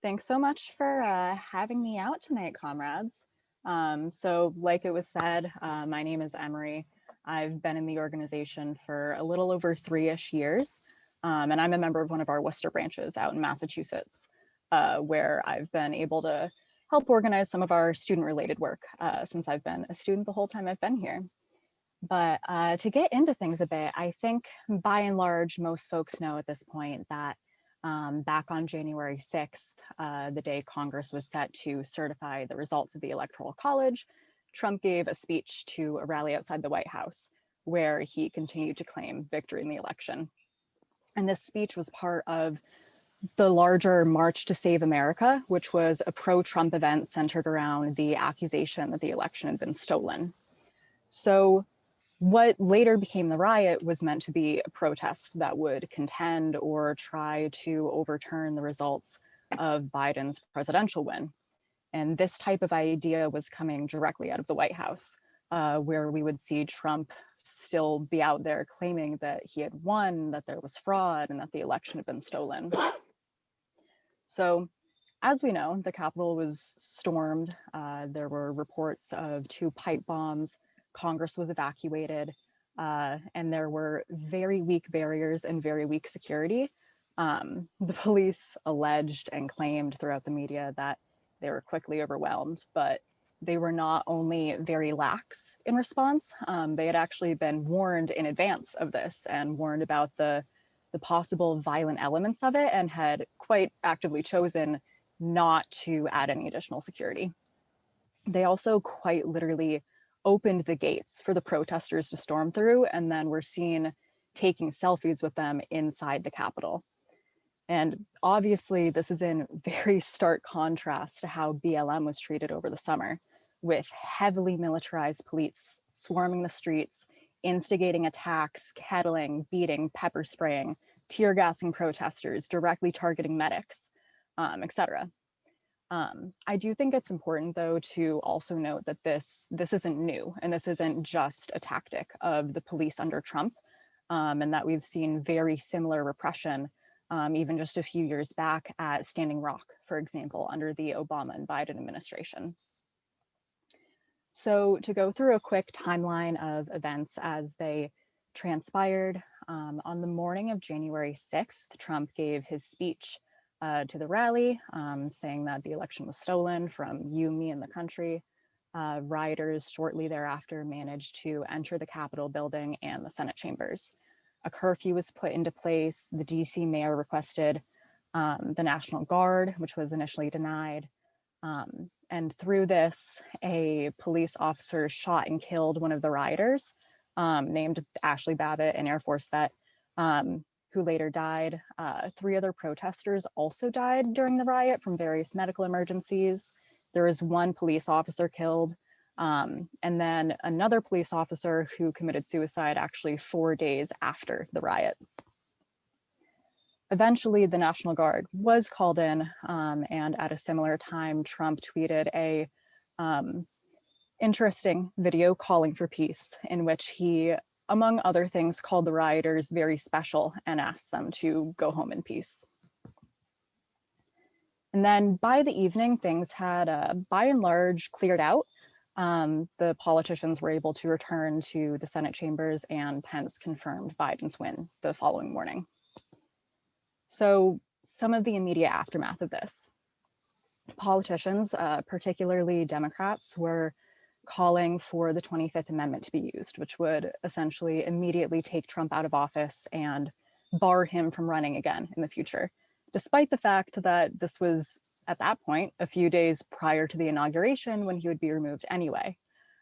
Thanks so much for having me out tonight, comrades. So like it was said, my name is Emery. I've been in the organization for a little over 3-ish years, and I'm a member of one of our Worcester branches out in Massachusetts, where I've been able to help organize some of our student-related work since I've been a student the whole time I've been here. But to get into things a bit, I think by and large, most folks know at this point that back on January 6th, the day Congress was set to certify the results of the Electoral College, Trump gave a speech to a rally outside the White House, where he continued to claim victory in the election. And this speech was part of the larger March to Save America, which was a pro-Trump event centered around the accusation that the election had been stolen. So what later became the riot was meant to be a protest that would contend or try to overturn the results of Biden's presidential win. And this type of idea was coming directly out of the White House, where we would see Trump still be out there claiming that he had won, that there was fraud, and that the election had been stolen. So, as we know, the Capitol was stormed. There were reports of 2 pipe bombs. Congress was evacuated, and there were very weak barriers and very weak security. The police alleged and claimed throughout the media that they were quickly overwhelmed, but they were not only very lax in response, they had actually been warned in advance of this and warned about the possible violent elements of it and had quite actively chosen not to add any additional security. They also quite literally opened the gates for the protesters to storm through, and then were seen taking selfies with them inside the Capitol. And obviously, this is in very stark contrast to how BLM was treated over the summer, with heavily militarized police swarming the streets, instigating attacks, kettling, beating, pepper spraying, tear gassing protesters, directly targeting medics, etc. I do think it's important, though, to also note that this isn't new, and this isn't just a tactic of the police under Trump, and that we've seen very similar repression, even just a few years back at Standing Rock, for example, under the Obama and Biden administration. So to go through a quick timeline of events as they transpired, on the morning of January 6th, Trump gave his speech to the rally, saying that the election was stolen from you, me, and the country. Rioters shortly thereafter managed to enter the Capitol building and the Senate chambers. A curfew was put into place. The DC mayor requested the National Guard, which was initially denied. And through this, a police officer shot and killed one of the rioters, named Ashley Babbitt, an Air Force vet, who later died. 3 other protesters also died during the riot from various medical emergencies. There was 1 police officer killed, and then another police officer who committed suicide actually 4 days after the riot. Eventually, the National Guard was called in, and at a similar time, Trump tweeted a interesting video calling for peace, in which he, among other things, called the rioters very special and asked them to go home in peace. And then by the evening, things had, by and large, cleared out. The politicians were able to return to the Senate chambers, and Pence confirmed Biden's win the following morning. So some of the immediate aftermath of this. Politicians, particularly Democrats, were calling for the 25th Amendment to be used, which would essentially immediately take Trump out of office and bar him from running again in the future, despite the fact that this was, at that point, a few days prior to the inauguration when he would be removed anyway.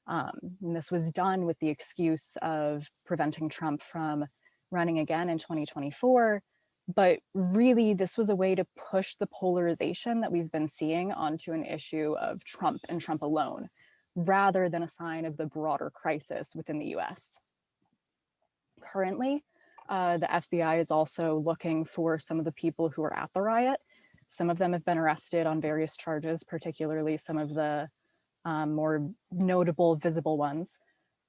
And this was done with the excuse of preventing Trump from running again in 2024. But really, this was a way to push the polarization that we've been seeing onto an issue of Trump and Trump alone, rather than a sign of the broader crisis within the US. Currently, the FBI is also looking for some of the people who were at the riot. Some of them have been arrested on various charges, particularly some of the more notable, visible ones.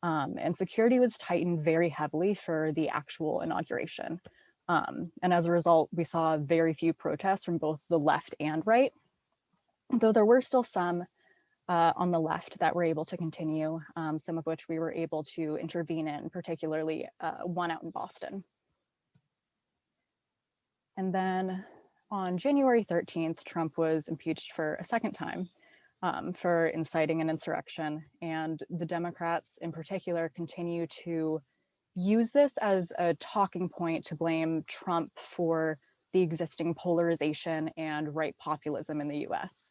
And security was tightened very heavily for the actual inauguration. And as a result, we saw very few protests from both the left and right, though there were still some on the left that were able to continue, some of which we were able to intervene in, particularly one out in Boston. And then on January 13th, Trump was impeached for a second time for inciting an insurrection. And the Democrats in particular continue to use this as a talking point to blame Trump for the existing polarization and right populism in the US.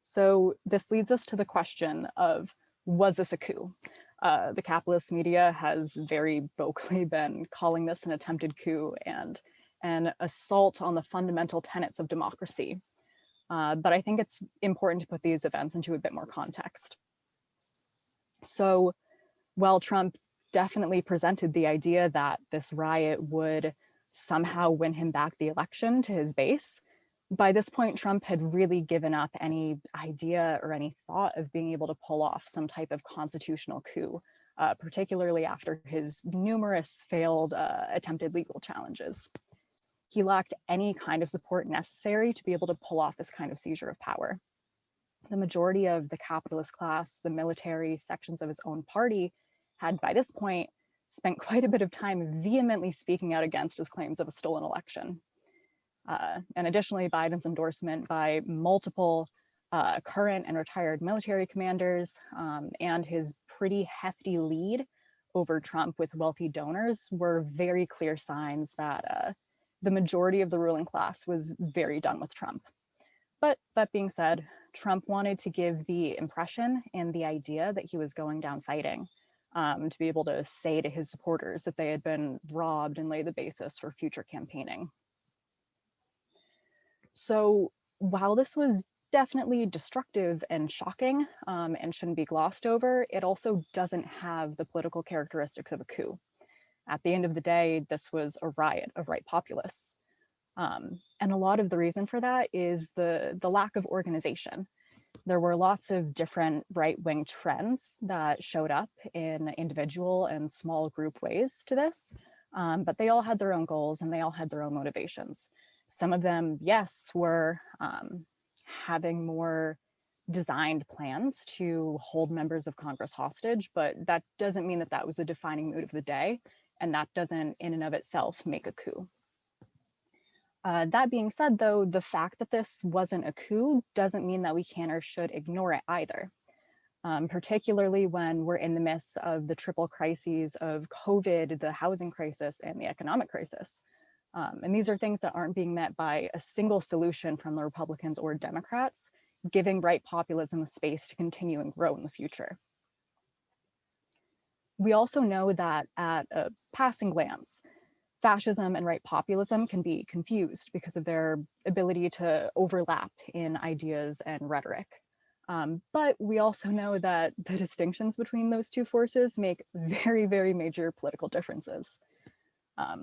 So this leads us to the question of, was this a coup? The capitalist media has very vocally been calling this an attempted coup and an assault on the fundamental tenets of democracy. But I think it's important to put these events into a bit more context. So while Trump definitely presented the idea that this riot would somehow win him back the election to his base, by this point, Trump had really given up any idea or any thought of being able to pull off some type of constitutional coup, particularly after his numerous failed attempted legal challenges. He lacked any kind of support necessary to be able to pull off this kind of seizure of power. The majority of the capitalist class, the military, sections of his own party had by this point spent quite a bit of time vehemently speaking out against his claims of a stolen election. And additionally, Biden's endorsement by multiple current and retired military commanders and his pretty hefty lead over Trump with wealthy donors were very clear signs that the majority of the ruling class was very done with Trump. But that being said, Trump wanted to give the impression and the idea that he was going down fighting, to be able to say to his supporters that they had been robbed and lay the basis for future campaigning. So while this was definitely destructive and shocking and shouldn't be glossed over, it also doesn't have the political characteristics of a coup. At the end of the day, this was a riot of right populists. And a lot of the reason for that is the lack of organization. There were lots of different right-wing trends that showed up in individual and small group ways to this, but they all had their own goals and they all had their own motivations. Some of them, yes, were having more designed plans to hold members of Congress hostage, but that doesn't mean that that was the defining mood of the day, and that doesn't in and of itself make a coup. That being said, though, the fact that this wasn't a coup doesn't mean that we can or should ignore it either, particularly when we're in the midst of the triple crises of COVID, the housing crisis, and the economic crisis. And these are things that aren't being met by a single solution from the Republicans or Democrats, giving right populism the space to continue and grow in the future. We also know that at a passing glance, fascism and right populism can be confused because of their ability to overlap in ideas and rhetoric. But we also know that the distinctions between those two forces make very, very major political differences.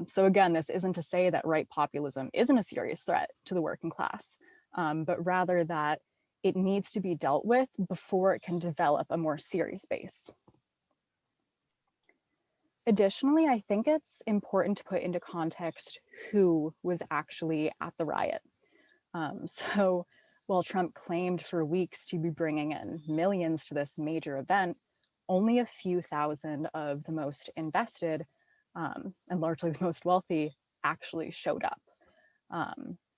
So again, this isn't to say that right populism isn't a serious threat to the working class, but rather that it needs to be dealt with before it can develop a more serious base. Additionally, I think it's important to put into context who was actually at the riot. So while Trump claimed for weeks to be bringing in millions to this major event, only a few thousand of the most invested and largely the most wealthy actually showed up.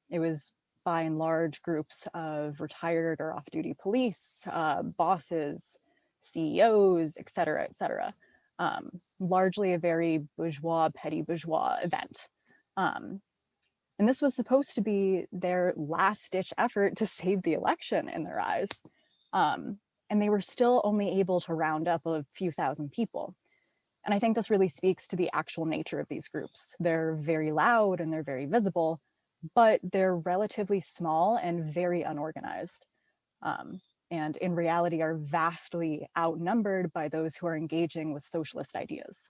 It was by and large groups of retired or off-duty police, bosses, CEOs, et cetera, et cetera. Largely a very bourgeois, petty bourgeois event. And this was supposed to be their last-ditch effort to save the election in their eyes. And they were still only able to round up a few thousand people. And I think this really speaks to the actual nature of these groups. They're very loud and they're very visible, but they're relatively small and very unorganized. And in reality are vastly outnumbered by those who are engaging with socialist ideas.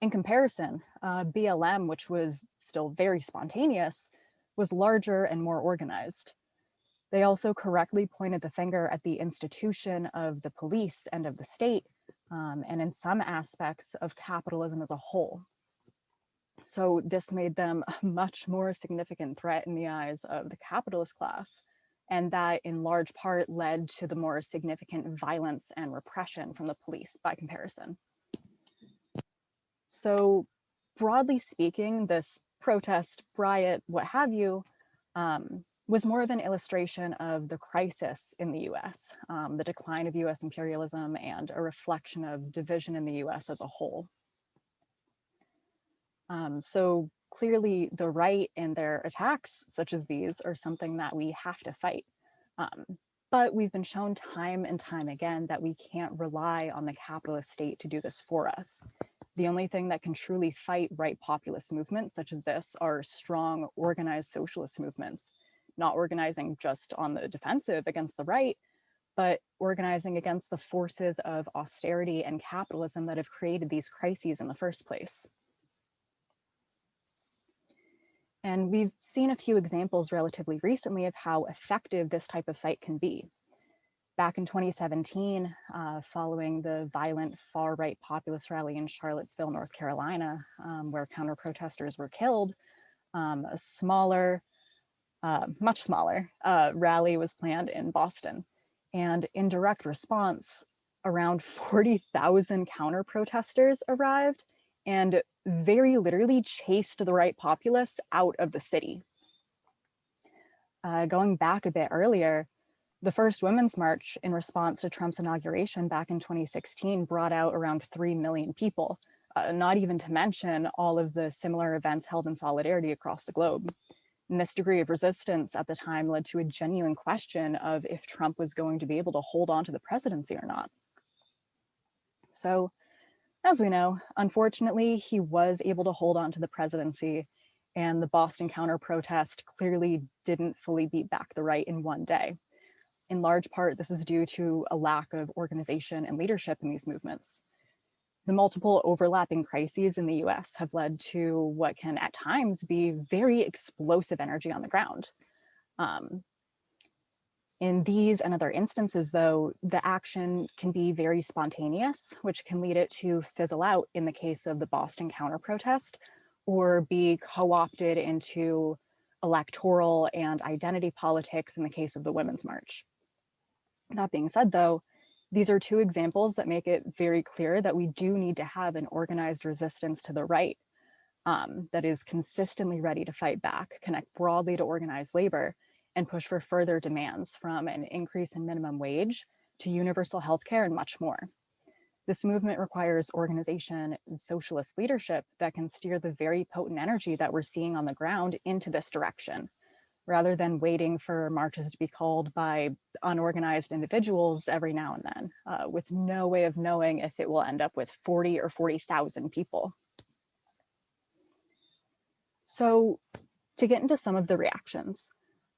In comparison, BLM, which was still very spontaneous, was larger and more organized. They also correctly pointed the finger at the institution of the police and of the state, and in some aspects of capitalism as a whole. So this made them a much more significant threat in the eyes of the capitalist class, and that in large part led to the more significant violence and repression from the police by comparison. So broadly speaking, this protest, riot, what have you, was more of an illustration of the crisis in the US, the decline of US imperialism, and a reflection of division in the US as a whole. So clearly the right and their attacks such as these are something that we have to fight. But we've been shown time and time again that we can't rely on the capitalist state to do this for us. The only thing that can truly fight right populist movements such as this are strong, organized socialist movements, not organizing just on the defensive against the right, but organizing against the forces of austerity and capitalism that have created these crises in the first place. And we've seen a few examples relatively recently of how effective this type of fight can be. Back in 2017, following the violent far-right populist rally in Charlottesville, North Carolina, where counter-protesters were killed, a smaller, much smaller rally was planned in Boston. And in direct response, around 40,000 counter-protesters arrived and very literally chased the right populace out of the city. Going back a bit earlier, the first Women's March in response to Trump's inauguration back in 2016 brought out around 3 million people, not even to mention all of the similar events held in solidarity across the globe. And this degree of resistance at the time led to a genuine question of if Trump was going to be able to hold on to the presidency or not. So, as we know, unfortunately, he was able to hold on to the presidency, and the Boston counter-protest clearly didn't fully beat back the right in one day. In large part, this is due to a lack of organization and leadership in these movements. The multiple overlapping crises in the US have led to what can at times be very explosive energy on the ground. In these and other instances, though, the action can be very spontaneous, which can lead it to fizzle out in the case of the Boston counter-protest, or be co-opted into electoral and identity politics in the case of the Women's March. That being said, though, these are two examples that make it very clear that we do need to have an organized resistance to the right that is consistently ready to fight back, connect broadly to organized labor, and push for further demands from an increase in minimum wage to universal healthcare and much more. This movement requires organization and socialist leadership that can steer the very potent energy that we're seeing on the ground into this direction, rather than waiting for marches to be called by unorganized individuals every now and then, with no way of knowing if it will end up with 40 or 40,000 people. So to get into some of the reactions,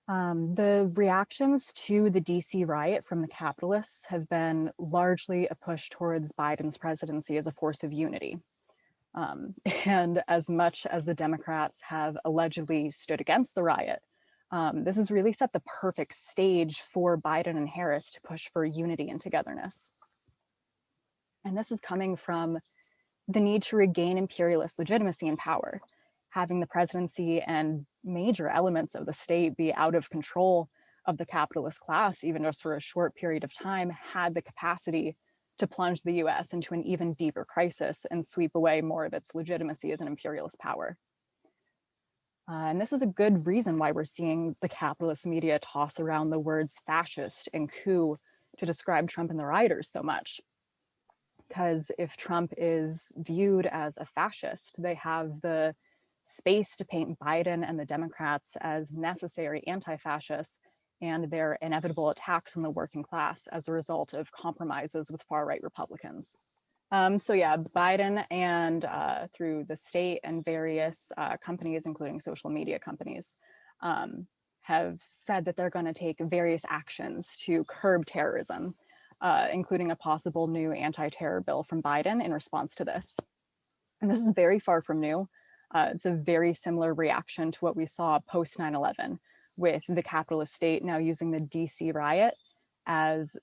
the reactions to the DC riot from the capitalists have been largely a push towards Biden's presidency as a force of unity. And as much as the Democrats have allegedly stood against the riot, this has really set the perfect stage for Biden and Harris to push for unity and togetherness. And this is coming from the need to regain imperialist legitimacy and power. Having the presidency and major elements of the state be out of control of the capitalist class, even just for a short period of time, had the capacity to plunge the US into an even deeper crisis and sweep away more of its legitimacy as an imperialist power. And this is a good reason why we're seeing the capitalist media toss around the words fascist and coup to describe Trump and the rioters so much. Because if Trump is viewed as a fascist, they have the space to paint Biden and the Democrats as necessary anti-fascists and their inevitable attacks on the working class as a result of compromises with far-right Republicans. So yeah, Biden and through the state and various companies, including social media companies, have said that they're going to take various actions to curb terrorism, including a possible new anti-terror bill from Biden in response to this. And this is very far from new. It's a very similar reaction to what we saw post 9/11, with the capitalist state now using the DC riot as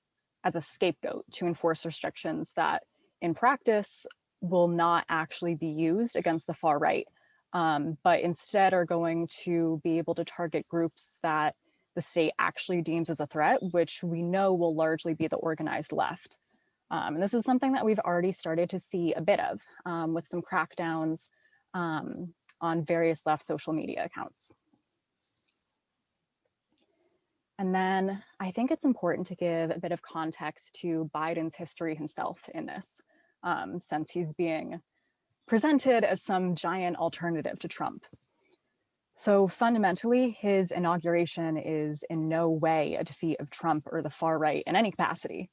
a scapegoat to enforce restrictions that in practice will not actually be used against the far right, but instead are going to be able to target groups that the state actually deems as a threat, which we know will largely be the organized left. And this is something that we've already started to see a bit of with some crackdowns on various left social media accounts. And then I think it's important to give a bit of context to Biden's history himself in this, since he's being presented as some giant alternative to Trump. So fundamentally, his inauguration is in no way a defeat of Trump or the far right in any capacity.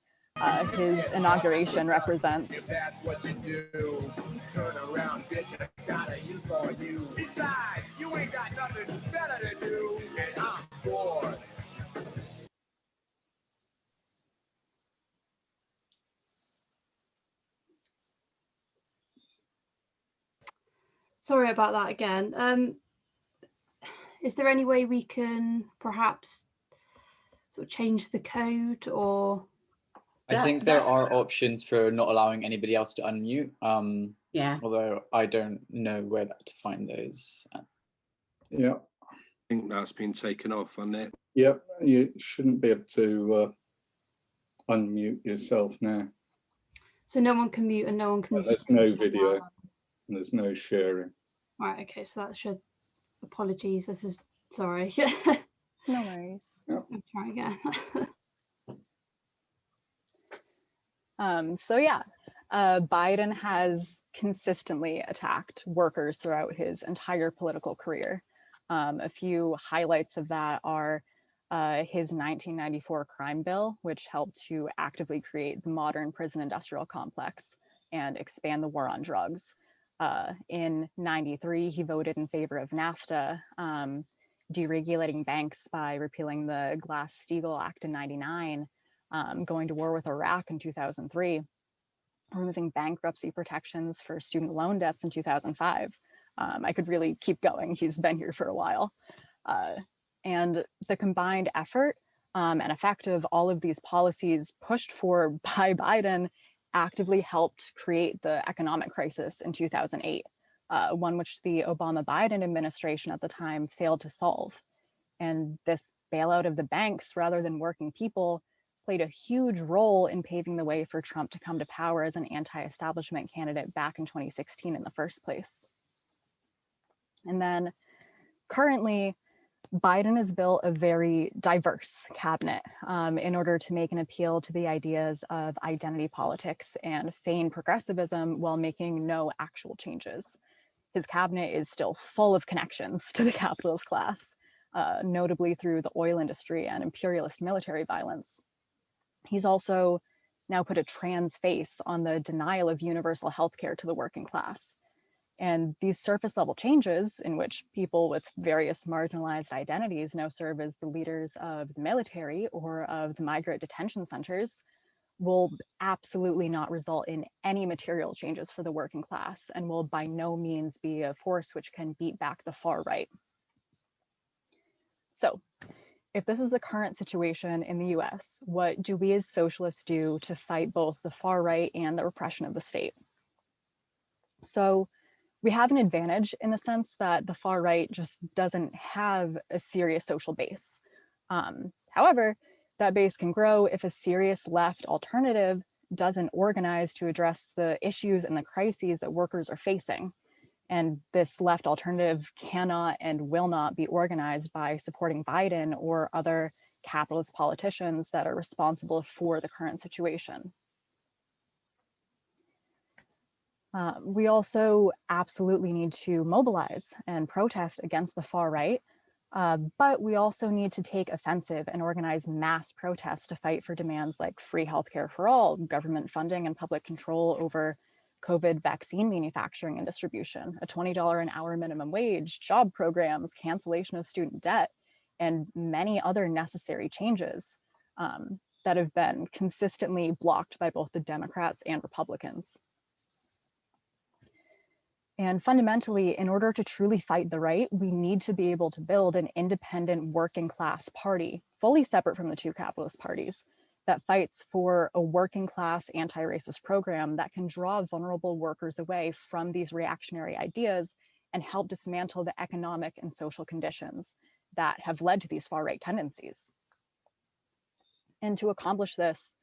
His inauguration represents... If that's what you do, turn around, bitch, I gotta use for you. Besides, you ain't got nothing better to do, and I'm bored. Sorry about that again. Is there any way we can perhaps sort of change the code, or? I think there are options for not allowing anybody else to unmute. Yeah. Although I don't know where to find those. Yeah. I think that's been taken off, hasn't it? Yep. You shouldn't be able to unmute yourself now. So no one can mute and no one can. Well, there's no video and there's no sharing. Right. Okay. So that should. Apologies. This is sorry. No worries. Yep. I'll try again. So yeah, Biden has consistently attacked workers throughout his entire political career. A few highlights of that are his 1994 crime bill, which helped to actively create the modern prison industrial complex and expand the war on drugs. In 93, he voted in favor of NAFTA, deregulating banks by repealing the Glass-Steagall Act in 99, going to war with Iraq in 2003, removing bankruptcy protections for student loan debts in 2005. I could really keep going. He's been here for a while. And the combined effort and effect of all of these policies pushed for by Biden actively helped create the economic crisis in 2008, one which the Obama-Biden administration at the time failed to solve. And this bailout of the banks rather than working people played a huge role in paving the way for Trump to come to power as an anti-establishment candidate back in 2016 in the first place. And then currently, Biden has built a very diverse cabinet in order to make an appeal to the ideas of identity politics and feigned progressivism while making no actual changes. His cabinet is still full of connections to the capitalist class, notably through the oil industry and imperialist military violence. He's also now put a trans face on the denial of universal health care to the working class. And these surface level changes in which people with various marginalized identities now serve as the leaders of the military or of the migrant detention centers will absolutely not result in any material changes for the working class and will by no means be a force which can beat back the far right. So if this is the current situation in the US, what do we as socialists do to fight both the far right and the repression of the state? So we have an advantage in the sense that the far right just doesn't have a serious social base. However, that base can grow if a serious left alternative doesn't organize to address the issues and the crises that workers are facing. And this left alternative cannot and will not be organized by supporting Biden or other capitalist politicians that are responsible for the current situation. We also absolutely need to mobilize and protest against the far right, but we also need to take offensive and organize mass protests to fight for demands like free healthcare for all, government funding and public control over COVID vaccine manufacturing and distribution, a $20 an hour minimum wage, job programs, cancellation of student debt, and many other necessary changes that have been consistently blocked by both the Democrats and Republicans. And fundamentally, in order to truly fight the right, we need to be able to build an independent working class party, fully separate from the two capitalist parties, that fights for a working class anti-racist program that can draw vulnerable workers away from these reactionary ideas and help dismantle the economic and social conditions that have led to these far-right tendencies. And to accomplish this,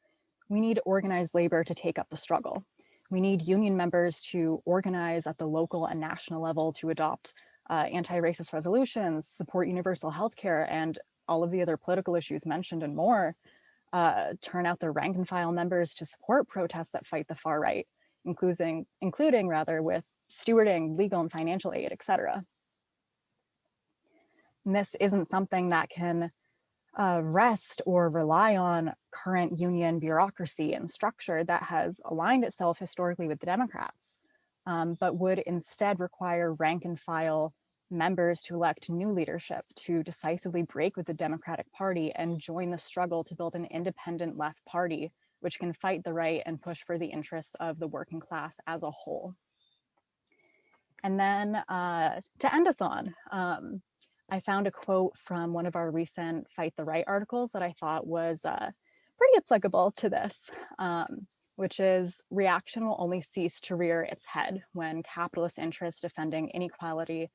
we need organized labor to take up the struggle. We need union members to organize at the local and national level to adopt anti-racist resolutions, support universal healthcare, and all of the other political issues mentioned and more. Turn out their rank and file members to support protests that fight the far right, including with stewarding, legal and financial aid, etc. And this isn't something that can rest or rely on current union bureaucracy and structure that has aligned itself historically with the Democrats, but would instead require rank and file members to elect new leadership to decisively break with the Democratic Party and join the struggle to build an independent left party, which can fight the right and push for the interests of the working class as a whole. And then to end us on, I found a quote from one of our recent Fight the Right articles that I thought was pretty applicable to this, which is, reaction will only cease to rear its head when capitalist interests defending inequality,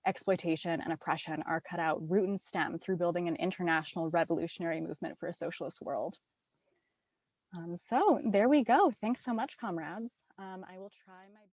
exploitation, and oppression are cut out root and stem through building an international revolutionary movement for a socialist world. So there we go. Thanks so much, comrades. I will try my best.